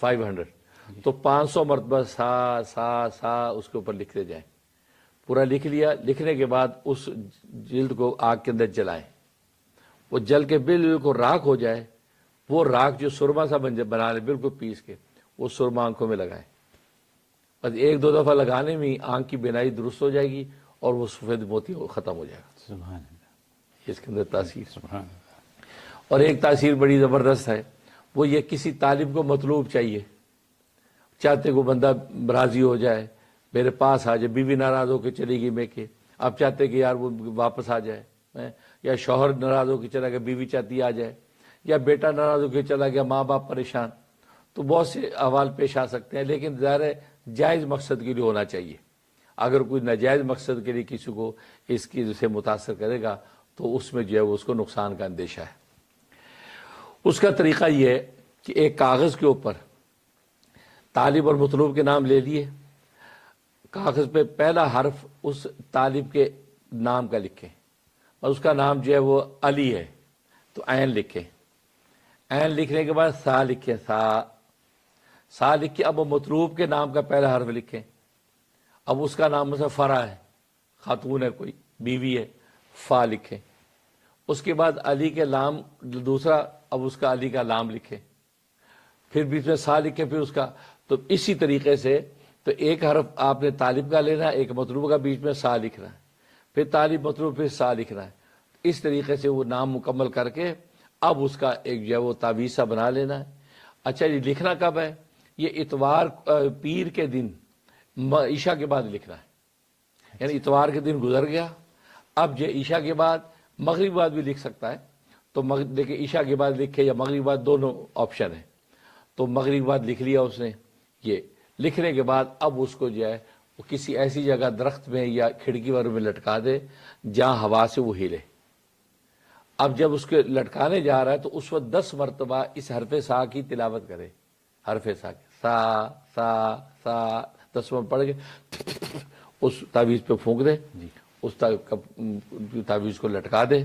500, تو 500 مرتبہ سا سا سا اس کے اوپر لکھتے جائیں. پورا لکھ لیا. لکھنے کے بعد اس جلد کو آگ کے اندر جلائیں. وہ جل کے بالکل راکھ ہو جائے. وہ راکھ جو سرما سا بنا لے بالکل پیس کے, وہ سرما آنکھوں میں لگائیں. بس 1-2 دفعہ لگانے میں آنکھ کی بینائی درست ہو جائے گی اور وہ سفید موتی ختم ہو جائے گا. سبحان اللہ. اس کے اندر تاثیر. سبحان اللہ. اور ایک تاثیر بڑی زبردست ہے, وہ یہ کسی طالب کو مطلوب چاہیے, چاہتے کو بندہ راضی ہو جائے, میرے پاس آ جائے. بیوی ناراض ہو کے چلی گئی میں کہ آپ چاہتے کہ یار وہ واپس آ جائے, یا شوہر ناراض ہو کے چلا گیا, بیوی چاہتی آ جائے, یا بیٹا ناراض ہو کے چلا گیا, ماں باپ پریشان. تو بہت سے احوال پیش آ سکتے ہیں, لیکن ظاہر ہے جائز مقصد کے لیے ہونا چاہیے. اگر کوئی ناجائز مقصد کے لیے کسی کو اس کی سے متاثر کرے گا تو اس میں جو ہے اس کو نقصان کا اندیشہ ہے. اس کا طریقہ یہ ہے کہ ایک کاغذ کے اوپر طالب اور مطلوب کے نام لے لیے. کاغذ پہ پہلا حرف اس طالب کے نام کا لکھیں, اور اس کا نام جو ہے وہ علی ہے تو عین لکھیں. عین لکھنے کے بعد سا لکھیں. سا لکھ کے اب وہ مطلوب کے نام کا پہلا حرف لکھیں. اب اس کا نام مثلا فرا ہے, خاتون ہے کوئی, بیوی ہے, فا لکھیں. اس کے بعد علی کے لام دوسرا, اب اس کا علی کا لام لکھیں. پھر بیچ میں سا لکھیں. پھر اس کا, تو اسی طریقے سے تو ایک حرف آپ نے طالب کا لینا ہے, ایک مطلوب کا, بیچ میں سا لکھنا ہے, پھر طالب مطلوب, پھر سا لکھنا ہے. اس طریقے سے وہ نام مکمل کر کے اب اس کا ایک جو ہے وہ تعویذ سا بنا لینا ہے. اچھا یہ لکھنا کب ہے؟ یہ اتوار پیر کے دن عشاء کے بعد لکھنا ہے. یعنی اتوار کے دن گزر گیا, اب جو عشاء کے بعد, مغرب کے بعد بھی لکھ سکتا ہے تو دیکھیں عشاء کے بعد لکھے یا مغرب کے بعد, دونوں آپشن ہیں. تو مغرب کے بعد لکھ لیا اس نے. یہ لکھنے کے بعد اب اس کو جو ہے وہ کسی ایسی جگہ درخت میں یا کھڑکی ور میں لٹکا دے جہاں ہوا سے وہ ہلے. اب جب اس کے لٹکانے جا رہا ہے تو اس وقت 10 مرتبہ اس حرف سا کی تلاوت کرے. حرف سا کی سا سا سا 10 مرتبہ پڑھ کے اس تعویذ پہ پھونک دے. اس تعویذ کو لٹکا دے,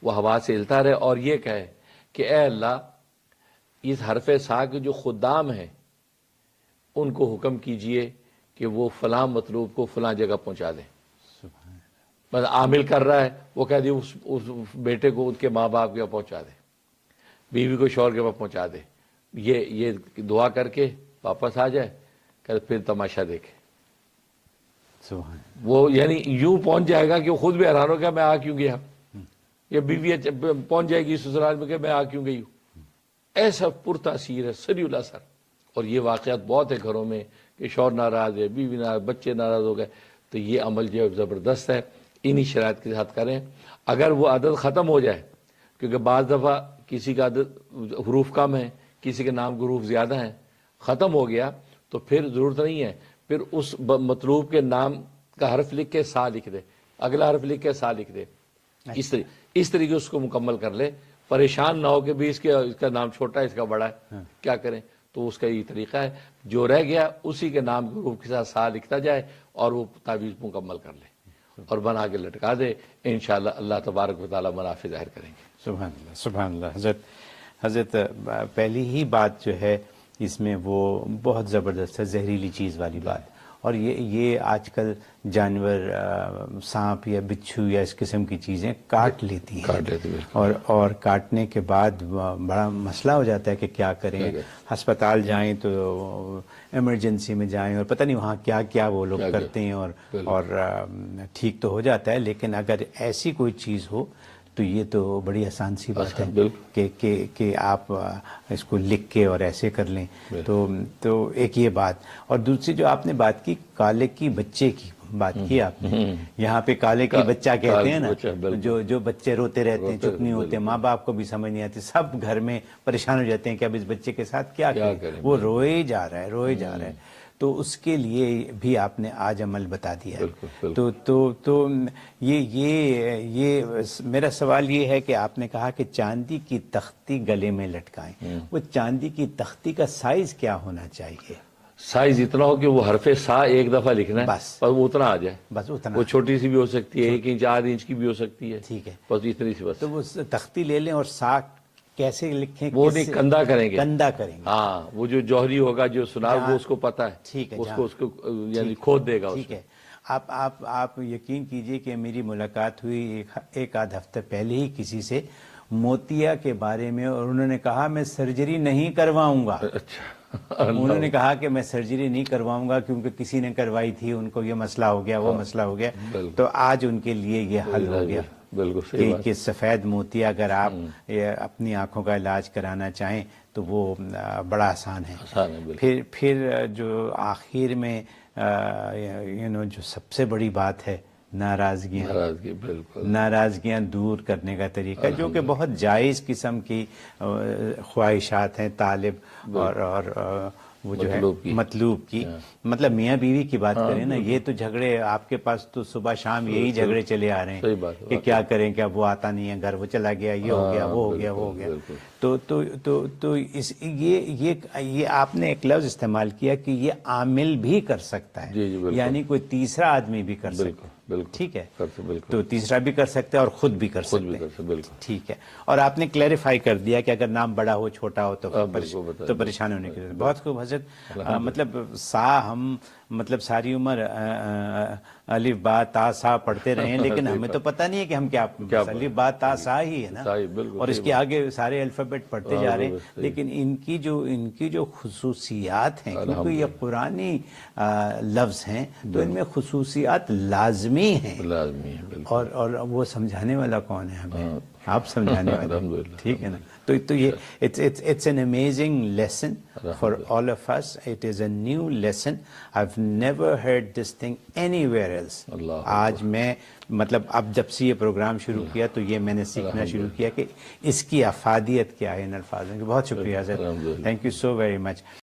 وہ ہوا سے ہلتا رہے, اور یہ کہے کہ اے اللہ اس حرف سا کے جو خدام ہیں ان کو حکم کیجئے کہ وہ فلاں مطلوب کو فلاں جگہ پہنچا دیں. بس عامل کر رہا ہے, وہ کہہ دی اس بیٹے کو ان کے ماں باپ کے پاس پہنچا دے, بیوی کو شوہر کے پاس پہنچا دے. یہ دعا کر کے واپس آ جائے, کہ پھر تماشا دیکھے. وہ یعنی یوں پہنچ جائے گا کہ وہ خود بھی حیران ہو گیا میں آ کیوں گیا, یا بیوی پہنچ جائے گی سسرال میں کہ میں آ کیوں گئی ہوں. ایسا پرتاثیر ہے, سری الاثر. اور یہ واقعات بہت ہے گھروں میں کہ شوہر ناراض ہے, بیوی ناراض, بچے ناراض ہو گئے. تو یہ عمل جو ہے زبردست ہے, انہی شرائط کے ساتھ کریں. اگر وہ عدد ختم ہو جائے, کیونکہ بعض دفعہ کسی کا عدد حروف کم ہے, کسی کے نام کے حروف زیادہ ہیں, ختم ہو گیا تو پھر ضرورت نہیں ہے, پھر اس مطلوب کے نام کا حرف لکھ کے سا لکھ دے, اگلا حرف لکھ کے سا لکھ دے. اس طریقے اس کو مکمل کر لے. پریشان نہ ہو کہ بھی اس کا نام چھوٹا ہے, اس کا بڑا ہے, کیا کریں. تو اس کا یہ طریقہ ہے, جو رہ گیا اسی کے نام کے حروف کے ساتھ سا لکھتا جائے اور وہ تعویذ مکمل کر لے اور بنا کے لٹکا دے. انشاءاللہ اللہ تبارک و تعالی منافع ظاہر کریں گے. سبحان اللہ, سبحان اللہ. حضرت پہلی ہی بات جو ہے اس میں وہ بہت زبردست ہے, زہریلی چیز والی بات. اور یہ آج کل جانور سانپ یا بچھو یا اس قسم کی چیزیں کاٹ لیتی ہیں, اور کاٹنے کے بعد بڑا مسئلہ ہو جاتا ہے کہ کیا کریں. ہسپتال جائیں تو ایمرجنسی میں جائیں اور پتہ نہیں وہاں کیا کیا وہ لوگ کرتے ہیں, اور ٹھیک تو ہو جاتا ہے, لیکن اگر ایسی کوئی چیز ہو تو یہ تو بڑی آسان سی بات ہے کہ آپ اس کو لکھ کے اور ایسے کر لیں. تو ایک یہ بات. اور دوسری جو آپ نے بات کی کالے کی بچے کی بات کی آپ نے, یہاں پہ کالے کی بچہ کہتے ہیں نا, جو بچے روتے رہتے ہیں, چپ نہیں ہوتے, ماں باپ کو بھی سمجھ نہیں آتی, سب گھر میں پریشان ہو جاتے ہیں کہ اب اس بچے کے ساتھ کیا کریں, وہ روئے جا رہا ہے. تو اس کے لیے بھی آپ نے آج عمل بتا دیا ہے. تو یہ میرا سوال یہ ہے کہ آپ نے کہا کہ چاندی کی تختی گلے میں لٹکائیں. وہ چاندی کی تختی کا سائز کیا ہونا چاہیے؟ سائز اتنا ہو کہ وہ حرف سا ایک دفعہ لکھنا ہے, بس وہ اتنا آ جائے. بس اتنا. وہ چھوٹی سی بھی ہو سکتی ہے, 1 انچ 8 انچ کی بھی ہو سکتی ہے. ٹھیک ہے, بس اتنی سی. بس تو وہ تختی لے لیں اور سا کیسے لکھیں، وہ نہیں کندھا کریں گے، کندھا کریں گے. ہاں وہ جو جوہری ہوگا جو سنار وہ اس کو پتا ہے، ٹھیک ہے، اس کو یعنی کھود دے گا. ٹھیک ہے. آپ یقین کیجئے کہ میری ملاقات ہوئی ایک آدھ ہفتے پہلے ہی کسی سے موتیا کے بارے میں، اور انہوں نے کہا میں سرجری نہیں کرواؤں گا. اچھا، انہوں نے کہا کہ میں سرجری نہیں کرواؤں گا کیونکہ کسی نے کروائی تھی، ان کو یہ مسئلہ ہو گیا، وہ مسئلہ ہو گیا. تو آج ان کے لیے یہ حل ہو گیا. بالکل صحیح بات. کہ سفید موتیا اگر آپ اپنی آنکھوں کا علاج کرانا چاہیں تو وہ بڑا آسان ہے. آسان ہے بالکل. پھر جو آخر میں جو سب سے بڑی بات ہے، ناراضگیاں، بالکل ناراضگیاں دور کرنے کا طریقہ، جو کہ بہت جائز قسم کی خواہشات ہیں طالب اور وہ جو ہے مطلوب کی. مطلب میاں بیوی کی بات کریں نا، یہ تو جھگڑے آپ کے پاس تو صبح شام یہی جھگڑے چلے آ رہے ہیں کہ کیا کریں، کیا وہ آتا نہیں ہے گھر، وہ چلا گیا، یہ ہو گیا، وہ ہو گیا، وہ ہو گیا. تو یہ آپ نے ایک لفظ استعمال کیا کہ یہ عامل بھی کر سکتا ہے، یعنی کوئی تیسرا آدمی بھی کر سکتا ہے. ٹھیک ہے، تو تیسرا بھی کر سکتا ہے اور خود بھی کر سکتے ہیں. ٹھیک ہے. اور آپ نے کلیریفائی کر دیا کہ اگر نام بڑا ہو چھوٹا ہو تو پریشان ہونے کی ضرورت. بہت خوب حضرت. مطلب ہم مطلب ساری عمر الف با تا سا پڑھتے رہے ہیں، لیکن ہمیں تو پتہ نہیں ہے کہ ہم کیا الف با تا سا ہی ہے نا، اور اس کے آگے سارے الفابیٹ پڑھتے جا رہے ہیں. لیکن ان کی جو خصوصیات ہیں، کیونکہ یہ قرآنی لفظ ہیں تو ان میں خصوصیات لازمی ہیں. اور وہ سمجھانے والا کون ہے ہمیں؟ آپ سمجھانے والے. ٹھیک ہے نا. تو یہ it's an amazing lesson for all of us. It is a new lesson. I've never heard this thing anywhere else. آج میں مطلب اب جب سے یہ پروگرام شروع کیا تو یہ میں نے سیکھنا شروع کیا کہ اس کی افادیت کیا ہے ان الفاظ میں. بہت شکریہ حضرت. Thank you so very much.